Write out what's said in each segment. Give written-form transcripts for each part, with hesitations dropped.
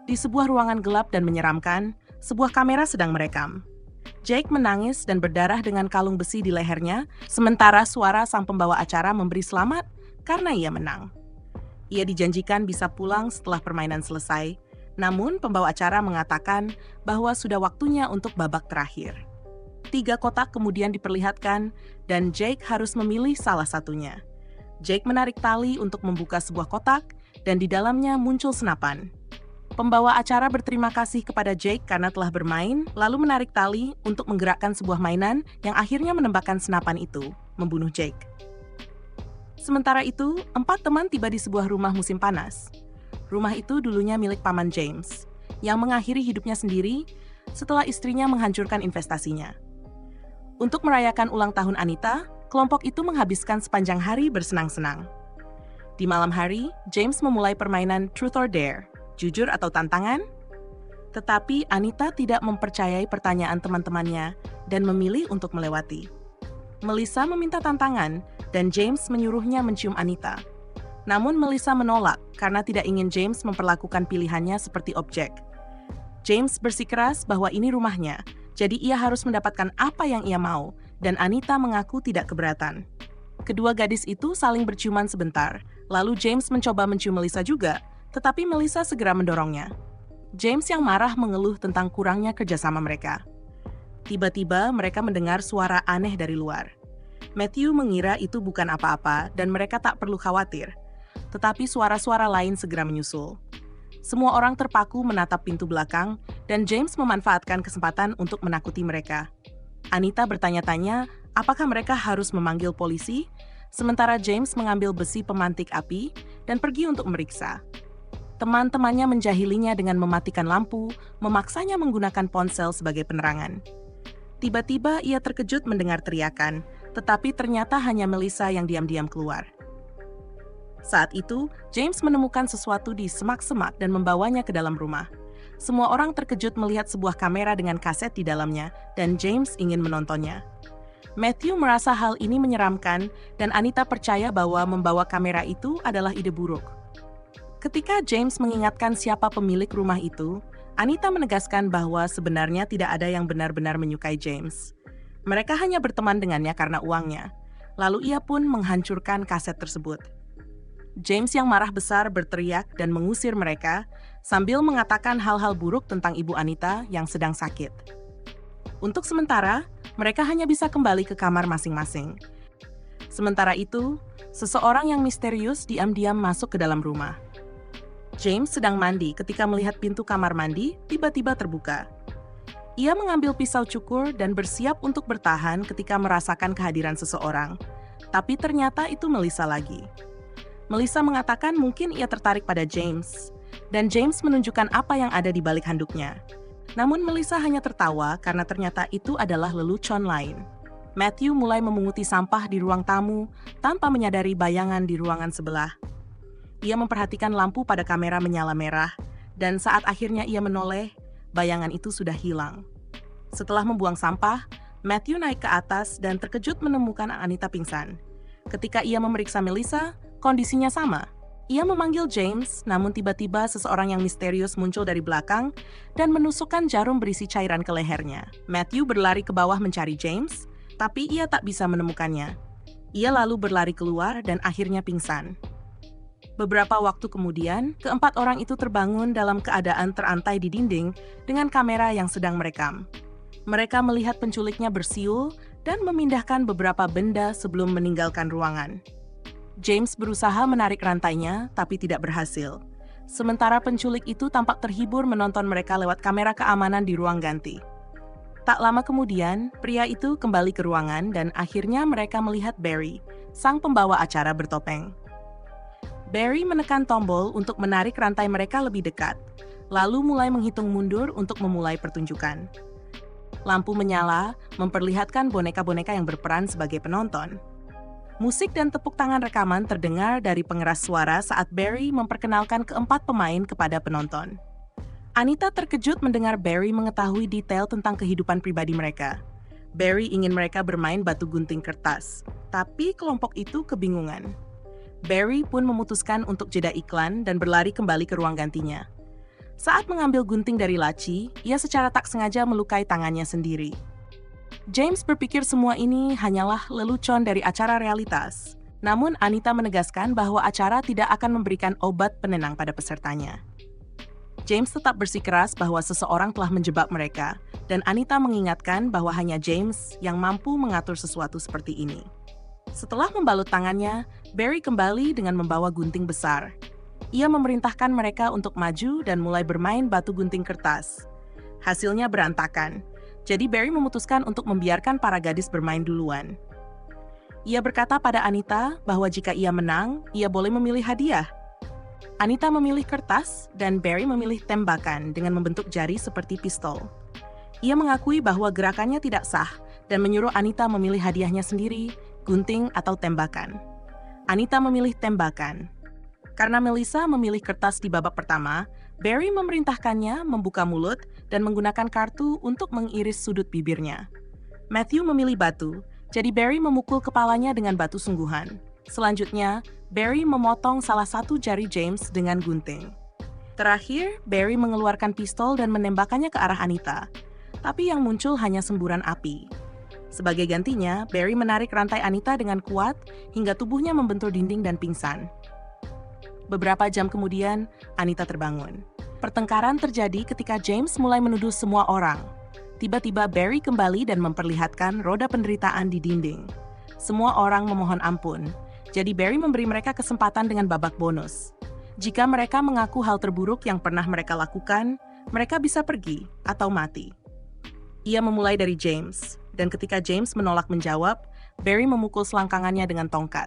Di sebuah ruangan gelap dan menyeramkan, sebuah kamera sedang merekam. Jake menangis dan berdarah dengan kalung besi di lehernya, sementara suara sang pembawa acara memberi selamat karena ia menang. Ia dijanjikan bisa pulang setelah permainan selesai, namun pembawa acara mengatakan bahwa sudah waktunya untuk babak terakhir. 3 kotak kemudian diperlihatkan, dan Jake harus memilih salah satunya. Jake menarik tali untuk membuka sebuah kotak, dan di dalamnya muncul senapan. Pembawa acara berterima kasih kepada Jake karena telah bermain, lalu menarik tali untuk menggerakkan sebuah mainan yang akhirnya menembakkan senapan itu, membunuh Jake. Sementara itu, 4 teman tiba di sebuah rumah musim panas. Rumah itu dulunya milik paman James, yang mengakhiri hidupnya sendiri setelah istrinya menghancurkan investasinya. Untuk merayakan ulang tahun Anita, kelompok itu menghabiskan sepanjang hari bersenang-senang. Di malam hari, James memulai permainan Truth or Dare, jujur atau tantangan? Tetapi Anita tidak mempercayai pertanyaan teman-temannya dan memilih untuk melewati. Melissa meminta tantangan dan James menyuruhnya mencium Anita. Namun Melissa menolak karena tidak ingin James memperlakukan pilihannya seperti objek. James bersikeras bahwa ini rumahnya, jadi ia harus mendapatkan apa yang ia mau, dan Anita mengaku tidak keberatan. Kedua gadis itu saling berciuman sebentar, lalu James mencoba mencium Melissa juga, tetapi Melissa segera mendorongnya. James yang marah mengeluh tentang kurangnya kerjasama mereka. Tiba-tiba mereka mendengar suara aneh dari luar. Matthew mengira itu bukan apa-apa dan mereka tak perlu khawatir. Tetapi suara-suara lain segera menyusul. Semua orang terpaku menatap pintu belakang dan James memanfaatkan kesempatan untuk menakuti mereka. Anita bertanya-tanya apakah mereka harus memanggil polisi, sementara James mengambil besi pemantik api dan pergi untuk memeriksa. Teman-temannya menjahilinya dengan mematikan lampu, memaksanya menggunakan ponsel sebagai penerangan. Tiba-tiba ia terkejut mendengar teriakan, tetapi ternyata hanya Melissa yang diam-diam keluar. Saat itu, James menemukan sesuatu di semak-semak dan membawanya ke dalam rumah. Semua orang terkejut melihat sebuah kamera dengan kaset di dalamnya, dan James ingin menontonnya. Matthew merasa hal ini menyeramkan, dan Anita percaya bahwa membawa kamera itu adalah ide buruk. Ketika James mengingatkan siapa pemilik rumah itu, Anita menegaskan bahwa sebenarnya tidak ada yang benar-benar menyukai James. Mereka hanya berteman dengannya karena uangnya. Lalu ia pun menghancurkan kaset tersebut. James yang marah besar berteriak dan mengusir mereka, sambil mengatakan hal-hal buruk tentang ibu Anita yang sedang sakit. Untuk sementara, mereka hanya bisa kembali ke kamar masing-masing. Sementara itu, seseorang yang misterius diam-diam masuk ke dalam rumah. James sedang mandi ketika melihat pintu kamar mandi tiba-tiba terbuka. Ia mengambil pisau cukur dan bersiap untuk bertahan ketika merasakan kehadiran seseorang. Tapi ternyata itu Melissa lagi. Melissa mengatakan mungkin ia tertarik pada James, dan James menunjukkan apa yang ada di balik handuknya. Namun Melissa hanya tertawa karena ternyata itu adalah lelucon lain. Matthew mulai memunguti sampah di ruang tamu tanpa menyadari bayangan di ruangan sebelah. Ia memperhatikan lampu pada kamera menyala merah, dan saat akhirnya ia menoleh, bayangan itu sudah hilang. Setelah membuang sampah, Matthew naik ke atas dan terkejut menemukan Anita pingsan. Ketika ia memeriksa Melissa, kondisinya sama. Ia memanggil James, namun tiba-tiba seseorang yang misterius muncul dari belakang dan menusukkan jarum berisi cairan ke lehernya. Matthew berlari ke bawah mencari James, tapi ia tak bisa menemukannya. Ia lalu berlari keluar dan akhirnya pingsan. Beberapa waktu kemudian, keempat orang itu terbangun dalam keadaan terantai di dinding dengan kamera yang sedang merekam. Mereka melihat penculiknya bersiul dan memindahkan beberapa benda sebelum meninggalkan ruangan. James berusaha menarik rantainya, tapi tidak berhasil. Sementara penculik itu tampak terhibur menonton mereka lewat kamera keamanan di ruang ganti. Tak lama kemudian, pria itu kembali ke ruangan dan akhirnya mereka melihat Barry, sang pembawa acara bertopeng. Barry menekan tombol untuk menarik rantai mereka lebih dekat, lalu mulai menghitung mundur untuk memulai pertunjukan. Lampu menyala, memperlihatkan boneka-boneka yang berperan sebagai penonton. Musik dan tepuk tangan rekaman terdengar dari pengeras suara saat Barry memperkenalkan keempat pemain kepada penonton. Anita terkejut mendengar Barry mengetahui detail tentang kehidupan pribadi mereka. Barry ingin mereka bermain batu gunting kertas, tapi kelompok itu kebingungan. Barry pun memutuskan untuk jeda iklan dan berlari kembali ke ruang gantinya. Saat mengambil gunting dari laci, ia secara tak sengaja melukai tangannya sendiri. James berpikir semua ini hanyalah lelucon dari acara realitas. Namun Anita menegaskan bahwa acara tidak akan memberikan obat penenang pada pesertanya. James tetap bersikeras bahwa seseorang telah menjebak mereka, dan Anita mengingatkan bahwa hanya James yang mampu mengatur sesuatu seperti ini. Setelah membalut tangannya, Barry kembali dengan membawa gunting besar. Ia memerintahkan mereka untuk maju dan mulai bermain batu gunting kertas. Hasilnya berantakan, jadi Barry memutuskan untuk membiarkan para gadis bermain duluan. Ia berkata pada Anita bahwa jika ia menang, ia boleh memilih hadiah. Anita memilih kertas dan Barry memilih tembakan dengan membentuk jari seperti pistol. Ia mengakui bahwa gerakannya tidak sah dan menyuruh Anita memilih hadiahnya sendiri, gunting atau tembakan. Anita memilih tembakan. Karena Melissa memilih kertas di babak pertama, Barry memerintahkannya membuka mulut dan menggunakan kartu untuk mengiris sudut bibirnya. Matthew memilih batu, jadi Barry memukul kepalanya dengan batu sungguhan. Selanjutnya, Barry memotong salah satu jari James dengan gunting. Terakhir, Barry mengeluarkan pistol dan menembakkannya ke arah Anita. Tapi yang muncul hanya semburan api. Sebagai gantinya, Barry menarik rantai Anita dengan kuat hingga tubuhnya membentur dinding dan pingsan. Beberapa jam kemudian, Anita terbangun. Pertengkaran terjadi ketika James mulai menuduh semua orang. Tiba-tiba Barry kembali dan memperlihatkan roda penderitaan di dinding. Semua orang memohon ampun, jadi Barry memberi mereka kesempatan dengan babak bonus. Jika mereka mengaku hal terburuk yang pernah mereka lakukan, mereka bisa pergi atau mati. Ia memulai dari James, dan ketika James menolak menjawab, Barry memukul selangkangannya dengan tongkat.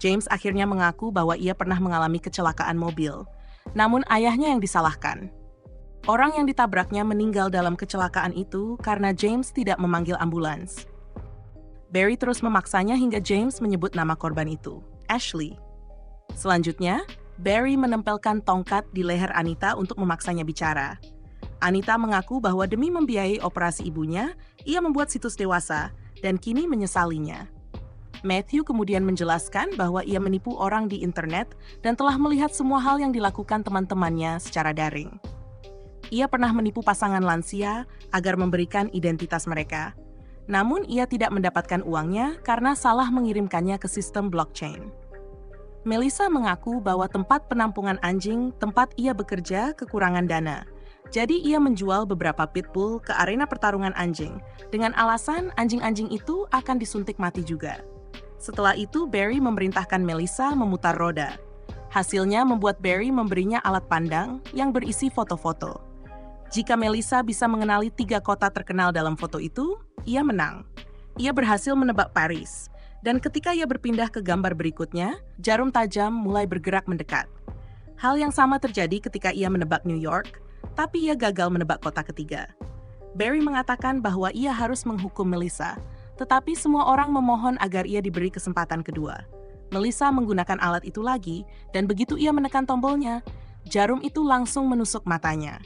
James akhirnya mengaku bahwa ia pernah mengalami kecelakaan mobil, namun ayahnya yang disalahkan. Orang yang ditabraknya meninggal dalam kecelakaan itu karena James tidak memanggil ambulans. Barry terus memaksanya hingga James menyebut nama korban itu, Ashley. Selanjutnya, Barry menempelkan tongkat di leher Anita untuk memaksanya bicara. Anita mengaku bahwa demi membiayai operasi ibunya, ia membuat situs dewasa dan kini menyesalinya. Matthew kemudian menjelaskan bahwa ia menipu orang di internet dan telah melihat semua hal yang dilakukan teman-temannya secara daring. Ia pernah menipu pasangan lansia agar memberikan identitas mereka. Namun ia tidak mendapatkan uangnya karena salah mengirimkannya ke sistem blockchain. Melissa mengaku bahwa tempat penampungan anjing tempat ia bekerja kekurangan dana. Jadi ia menjual beberapa pitbull ke arena pertarungan anjing dengan alasan anjing-anjing itu akan disuntik mati juga. Setelah itu Barry memerintahkan Melissa memutar roda. Hasilnya membuat Barry memberinya alat pandang yang berisi foto-foto. Jika Melissa bisa mengenali 3 kota terkenal dalam foto itu, ia menang. Ia berhasil menebak Paris, dan ketika ia berpindah ke gambar berikutnya, jarum tajam mulai bergerak mendekat. Hal yang sama terjadi ketika ia menebak New York, tapi ia gagal menebak kota ketiga. Barry mengatakan bahwa ia harus menghukum Melissa, tetapi semua orang memohon agar ia diberi kesempatan kedua. Melissa menggunakan alat itu lagi, dan begitu ia menekan tombolnya, jarum itu langsung menusuk matanya.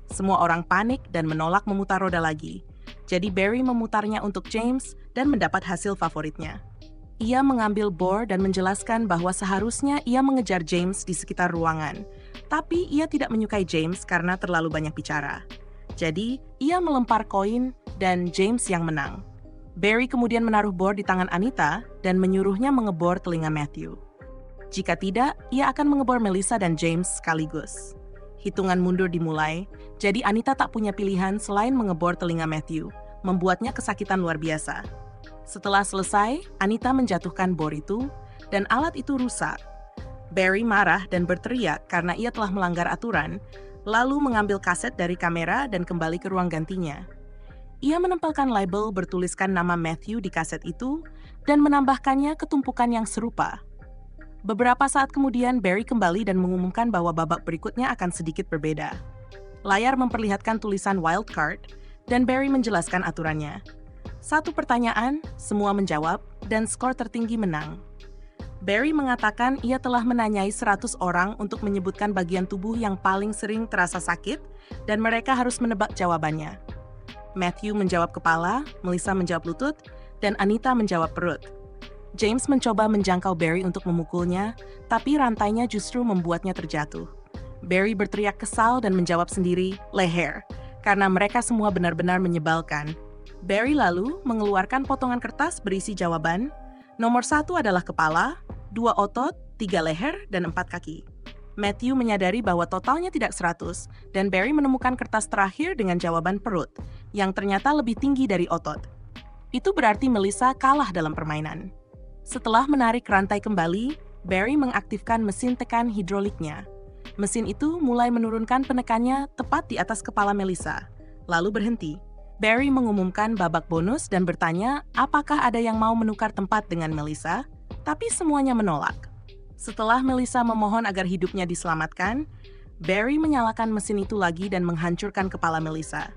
Semua orang panik dan menolak memutar roda lagi. Jadi Barry memutarnya untuk James dan mendapat hasil favoritnya. Ia mengambil bor dan menjelaskan bahwa seharusnya ia mengejar James di sekitar ruangan. Tapi ia tidak menyukai James karena terlalu banyak bicara. Jadi, ia melempar koin dan James yang menang. Barry kemudian menaruh bor di tangan Anita dan menyuruhnya mengebor telinga Matthew. Jika tidak, ia akan mengebor Melissa dan James sekaligus. Hitungan mundur dimulai, jadi Anita tak punya pilihan selain mengebor telinga Matthew, membuatnya kesakitan luar biasa. Setelah selesai, Anita menjatuhkan bor itu, dan alat itu rusak. Barry marah dan berteriak karena ia telah melanggar aturan, lalu mengambil kaset dari kamera dan kembali ke ruang gantinya. Ia menempelkan label bertuliskan nama Matthew di kaset itu, dan menambahkannya ke tumpukan yang serupa. Beberapa saat kemudian, Barry kembali dan mengumumkan bahwa babak berikutnya akan sedikit berbeda. Layar memperlihatkan tulisan wildcard, dan Barry menjelaskan aturannya. 1 pertanyaan, semua menjawab, dan skor tertinggi menang. Barry mengatakan ia telah menanyai 100 orang untuk menyebutkan bagian tubuh yang paling sering terasa sakit, dan mereka harus menebak jawabannya. Matthew menjawab kepala, Melissa menjawab lutut, dan Anita menjawab perut. James mencoba menjangkau Barry untuk memukulnya, tapi rantainya justru membuatnya terjatuh. Barry berteriak kesal dan menjawab sendiri, leher, karena mereka semua benar-benar menyebalkan. Barry lalu mengeluarkan potongan kertas berisi jawaban. Nomor 1 adalah kepala, 2 otot, 3 leher, dan 4 kaki. Matthew menyadari bahwa totalnya tidak 100, dan Barry menemukan kertas terakhir dengan jawaban perut, yang ternyata lebih tinggi dari otot. Itu berarti Melissa kalah dalam permainan. Setelah menarik rantai kembali, Barry mengaktifkan mesin tekan hidroliknya. Mesin itu mulai menurunkan penekannya tepat di atas kepala Melissa, lalu berhenti. Barry mengumumkan babak bonus dan bertanya apakah ada yang mau menukar tempat dengan Melissa, tapi semuanya menolak. Setelah Melissa memohon agar hidupnya diselamatkan, Barry menyalakan mesin itu lagi dan menghancurkan kepala Melissa.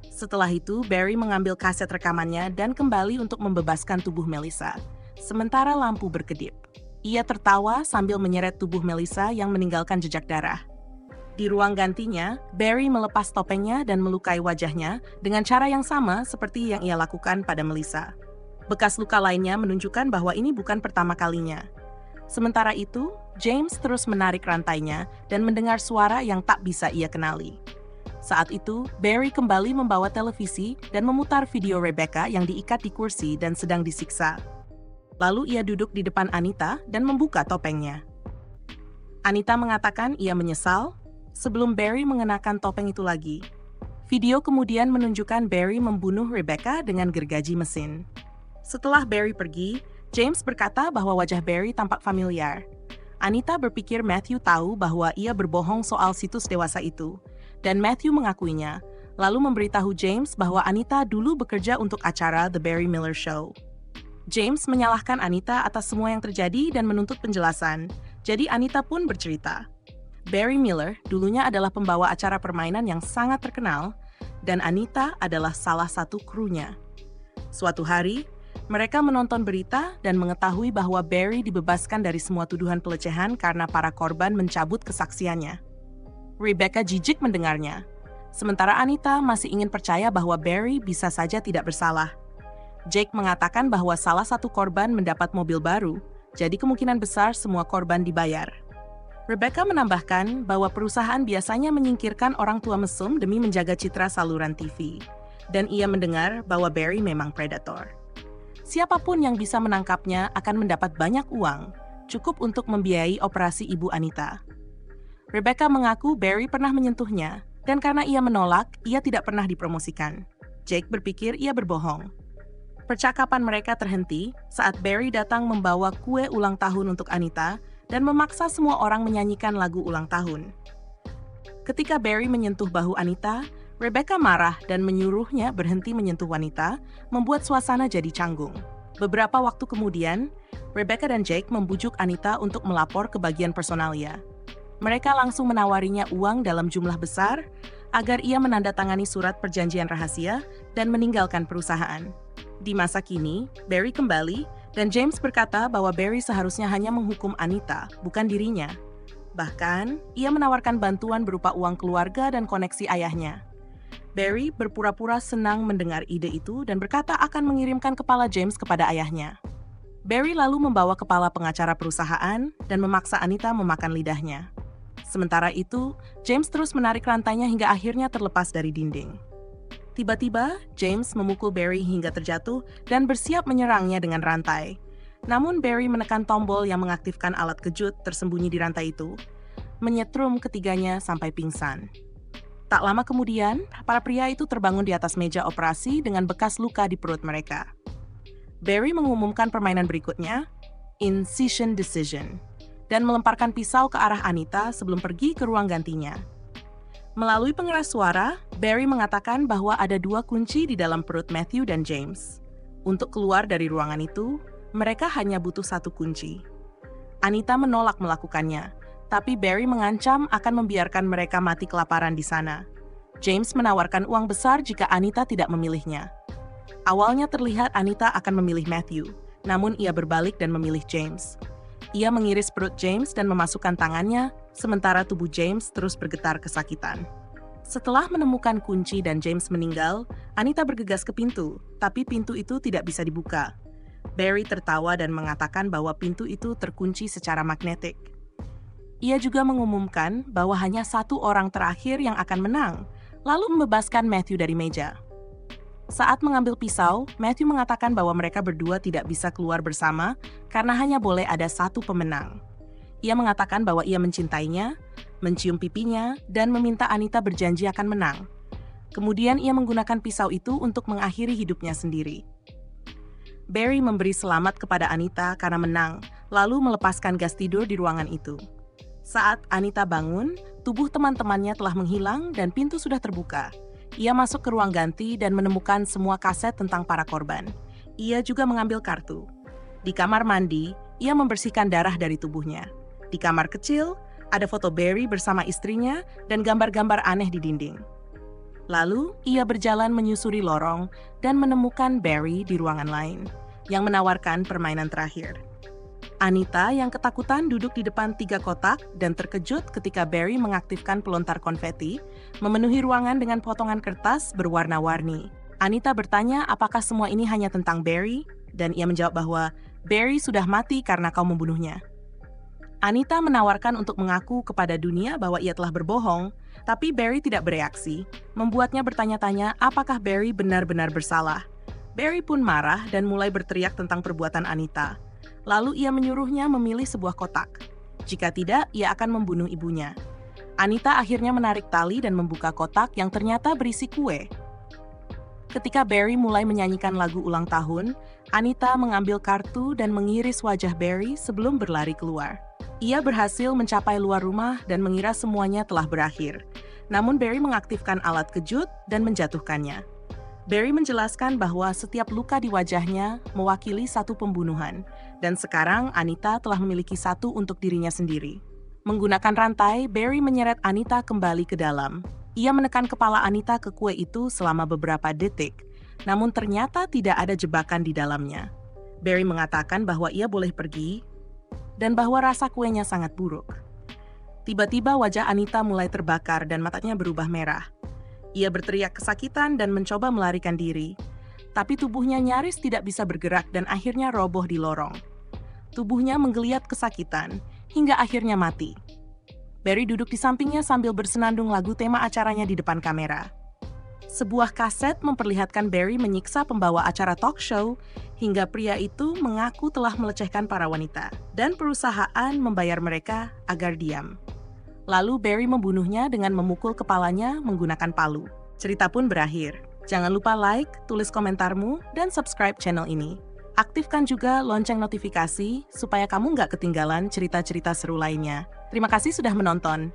Setelah itu, Barry mengambil kaset rekamannya dan kembali untuk membebaskan tubuh Melissa, sementara lampu berkedip. Ia tertawa sambil menyeret tubuh Melissa yang meninggalkan jejak darah. Di ruang gantinya, Barry melepas topengnya dan melukai wajahnya dengan cara yang sama seperti yang ia lakukan pada Melissa. Bekas luka lainnya menunjukkan bahwa ini bukan pertama kalinya. Sementara itu, James terus menarik rantainya dan mendengar suara yang tak bisa ia kenali. Saat itu, Barry kembali membawa televisi dan memutar video Rebecca yang diikat di kursi dan sedang disiksa. Lalu ia duduk di depan Anita dan membuka topengnya. Anita mengatakan ia menyesal sebelum Barry mengenakan topeng itu lagi. Video kemudian menunjukkan Barry membunuh Rebecca dengan gergaji mesin. Setelah Barry pergi, James berkata bahwa wajah Barry tampak familiar. Anita berpikir Matthew tahu bahwa ia berbohong soal situs dewasa itu, dan Matthew mengakuinya, lalu memberitahu James bahwa Anita dulu bekerja untuk acara The Barry Miller Show. James menyalahkan Anita atas semua yang terjadi dan menuntut penjelasan, jadi Anita pun bercerita. Barry Miller dulunya adalah pembawa acara permainan yang sangat terkenal, dan Anita adalah salah satu krunya. Suatu hari, mereka menonton berita dan mengetahui bahwa Barry dibebaskan dari semua tuduhan pelecehan karena para korban mencabut kesaksiannya. Rebecca jijik mendengarnya, sementara Anita masih ingin percaya bahwa Barry bisa saja tidak bersalah. Jake mengatakan bahwa salah satu korban mendapat mobil baru, jadi kemungkinan besar semua korban dibayar. Rebecca menambahkan bahwa perusahaan biasanya menyingkirkan orang tua mesum demi menjaga citra saluran TV, dan ia mendengar bahwa Barry memang predator. Siapapun yang bisa menangkapnya akan mendapat banyak uang, cukup untuk membiayai operasi ibu Anita. Rebecca mengaku Barry pernah menyentuhnya, dan karena ia menolak, ia tidak pernah dipromosikan. Jake berpikir ia berbohong. Percakapan mereka terhenti saat Barry datang membawa kue ulang tahun untuk Anita dan memaksa semua orang menyanyikan lagu ulang tahun. Ketika Barry menyentuh bahu Anita, Rebecca marah dan menyuruhnya berhenti menyentuh wanita, membuat suasana jadi canggung. Beberapa waktu kemudian, Rebecca dan Jake membujuk Anita untuk melapor ke bagian personalia. Mereka langsung menawarinya uang dalam jumlah besar agar ia menandatangani surat perjanjian rahasia dan meninggalkan perusahaan. Di masa kini, Barry kembali, dan James berkata bahwa Barry seharusnya hanya menghukum Anita, bukan dirinya. Bahkan, ia menawarkan bantuan berupa uang keluarga dan koneksi ayahnya. Barry berpura-pura senang mendengar ide itu dan berkata akan mengirimkan kepala James kepada ayahnya. Barry lalu membawa kepala pengacara perusahaan dan memaksa Anita memakan lidahnya. Sementara itu, James terus menarik rantainya hingga akhirnya terlepas dari dinding. Tiba-tiba, James memukul Barry hingga terjatuh dan bersiap menyerangnya dengan rantai. Namun Barry menekan tombol yang mengaktifkan alat kejut tersembunyi di rantai itu, menyetrum ketiganya sampai pingsan. Tak lama kemudian, para pria itu terbangun di atas meja operasi dengan bekas luka di perut mereka. Barry mengumumkan permainan berikutnya, Incision Decision, dan melemparkan pisau ke arah Anita sebelum pergi ke ruang gantinya. Melalui pengeras suara, Barry mengatakan bahwa ada 2 kunci di dalam perut Matthew dan James. Untuk keluar dari ruangan itu, mereka hanya butuh 1 kunci. Anita menolak melakukannya, tapi Barry mengancam akan membiarkan mereka mati kelaparan di sana. James menawarkan uang besar jika Anita tidak memilihnya. Awalnya terlihat Anita akan memilih Matthew, namun ia berbalik dan memilih James. Ia mengiris perut James dan memasukkan tangannya, sementara tubuh James terus bergetar kesakitan. Setelah menemukan kunci dan James meninggal, Anita bergegas ke pintu, tapi pintu itu tidak bisa dibuka. Barry tertawa dan mengatakan bahwa pintu itu terkunci secara magnetik. Ia juga mengumumkan bahwa hanya satu orang terakhir yang akan menang, lalu membebaskan Matthew dari meja. Saat mengambil pisau, Matthew mengatakan bahwa mereka berdua tidak bisa keluar bersama karena hanya boleh ada satu pemenang. Ia mengatakan bahwa ia mencintainya, mencium pipinya, dan meminta Anita berjanji akan menang. Kemudian ia menggunakan pisau itu untuk mengakhiri hidupnya sendiri. Barry memberi selamat kepada Anita karena menang, lalu melepaskan gas tidur di ruangan itu. Saat Anita bangun, tubuh teman-temannya telah menghilang dan pintu sudah terbuka. Ia masuk ke ruang ganti dan menemukan semua kaset tentang para korban. Ia juga mengambil kartu. Di kamar mandi, ia membersihkan darah dari tubuhnya. Di kamar kecil, ada foto Barry bersama istrinya dan gambar-gambar aneh di dinding. Lalu, ia berjalan menyusuri lorong dan menemukan Barry di ruangan lain, yang menawarkan permainan terakhir. Anita yang ketakutan duduk di depan 3 kotak dan terkejut ketika Barry mengaktifkan pelontar konfeti, memenuhi ruangan dengan potongan kertas berwarna-warni. Anita bertanya apakah semua ini hanya tentang Barry, dan ia menjawab bahwa Barry sudah mati karena kau membunuhnya. Anita menawarkan untuk mengaku kepada dunia bahwa ia telah berbohong, tapi Barry tidak bereaksi, membuatnya bertanya-tanya apakah Barry benar-benar bersalah. Barry pun marah dan mulai berteriak tentang perbuatan Anita. Lalu ia menyuruhnya memilih sebuah kotak. Jika tidak, ia akan membunuh ibunya. Anita akhirnya menarik tali dan membuka kotak yang ternyata berisi kue. Ketika Barry mulai menyanyikan lagu ulang tahun, Anita mengambil kartu dan mengiris wajah Barry sebelum berlari keluar. Ia berhasil mencapai luar rumah dan mengira semuanya telah berakhir. Namun Barry mengaktifkan alat kejut dan menjatuhkannya. Barry menjelaskan bahwa setiap luka di wajahnya mewakili satu pembunuhan, dan sekarang Anita telah memiliki satu untuk dirinya sendiri. Menggunakan rantai, Barry menyeret Anita kembali ke dalam. Ia menekan kepala Anita ke kue itu selama beberapa detik, namun ternyata tidak ada jebakan di dalamnya. Barry mengatakan bahwa ia boleh pergi, dan bahwa rasa kuenya sangat buruk. Tiba-tiba wajah Anita mulai terbakar dan matanya berubah merah. Ia berteriak kesakitan dan mencoba melarikan diri, tapi tubuhnya nyaris tidak bisa bergerak dan akhirnya roboh di lorong. Tubuhnya menggeliat kesakitan, hingga akhirnya mati. Barry duduk di sampingnya sambil bersenandung lagu tema acaranya di depan kamera. Sebuah kaset memperlihatkan Barry menyiksa pembawa acara talk show, hingga pria itu mengaku telah melecehkan para wanita, dan perusahaan membayar mereka agar diam. Lalu Barry membunuhnya dengan memukul kepalanya menggunakan palu. Cerita pun berakhir. Jangan lupa like, tulis komentarmu, dan subscribe channel ini. Aktifkan juga lonceng notifikasi supaya kamu nggak ketinggalan cerita-cerita seru lainnya. Terima kasih sudah menonton.